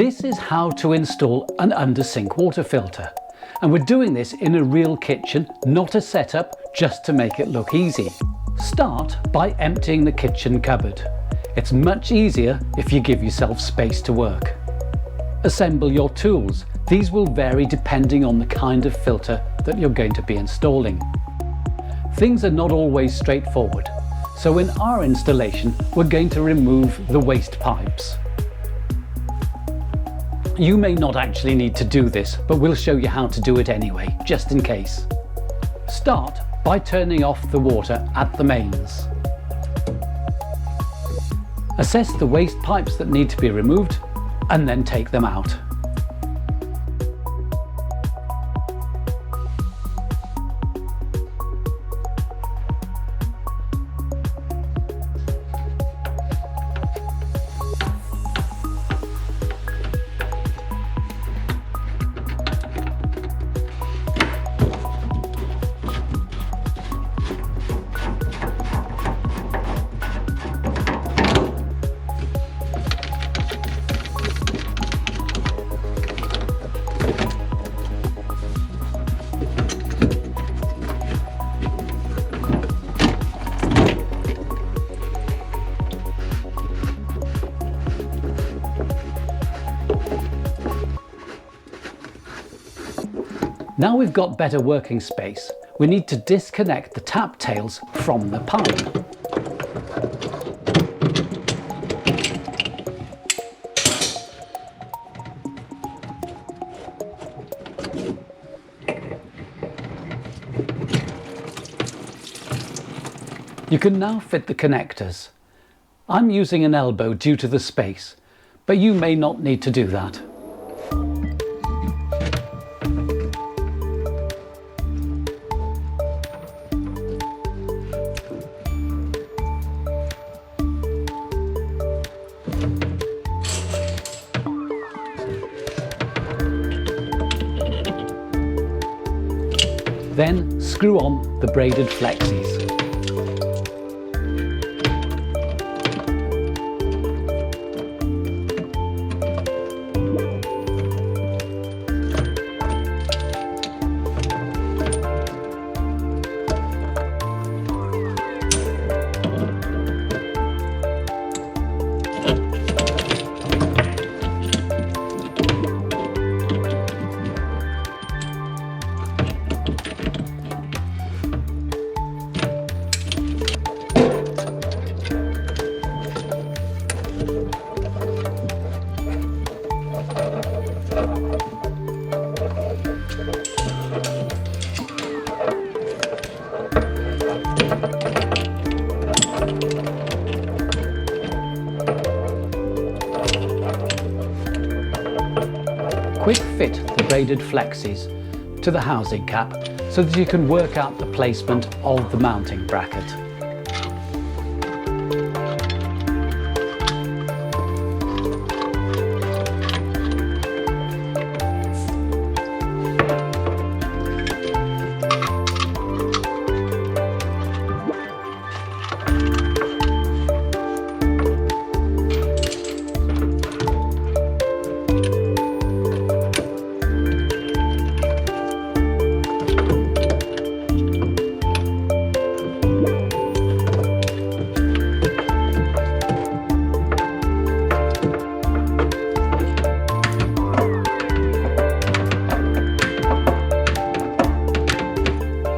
This is how to install an undersink water filter. And we're doing this in a real kitchen, not a setup just to make it look easy. Start by emptying the kitchen cupboard. It's much easier if you give yourself space to work. Assemble your tools. These will vary depending on the kind of filter that you're going to be installing. Things are not always straightforward, so in our installation we're going to remove the waste pipes. You may not actually need to do this, but we'll show you how to do it anyway, just in case. Start by turning off the water at the mains. Assess the waste pipes that need to be removed and then take them out. Now we've got better working space, we need to disconnect the tap tails from the pipe. You can now fit the connectors. I'm using an elbow due to the space, but you may not need to do that. Then screw on the braided flexis. Quick fit the braided flexis to the housing cap so that you can work out the placement of the mounting bracket.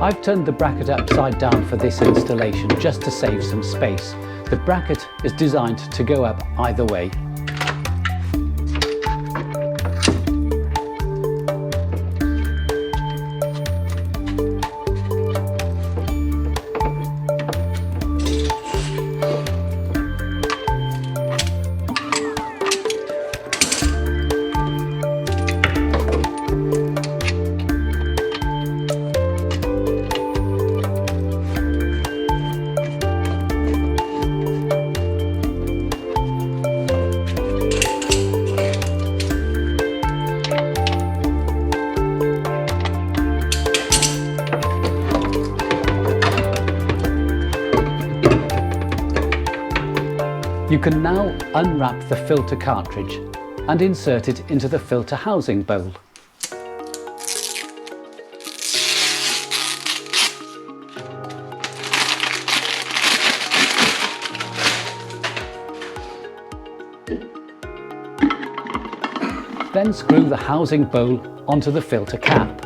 I've turned the bracket upside down for this installation just to save some space. The bracket is designed to go up either way. You can now unwrap the filter cartridge and insert it into the filter housing bowl. Then screw the housing bowl onto the filter cap.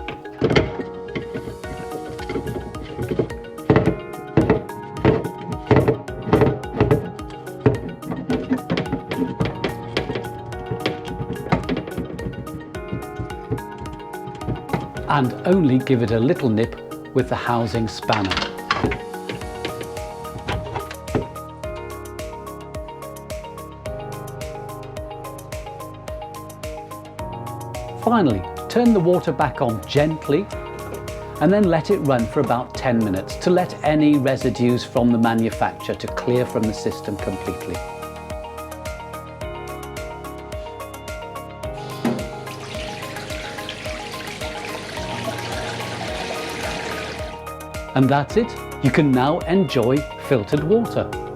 And only give it a little nip with the housing spanner. Finally, turn the water back on gently and then let it run for about 10 minutes to let any residues from the manufacturer to clear from the system completely. And that's it. You can now enjoy filtered water.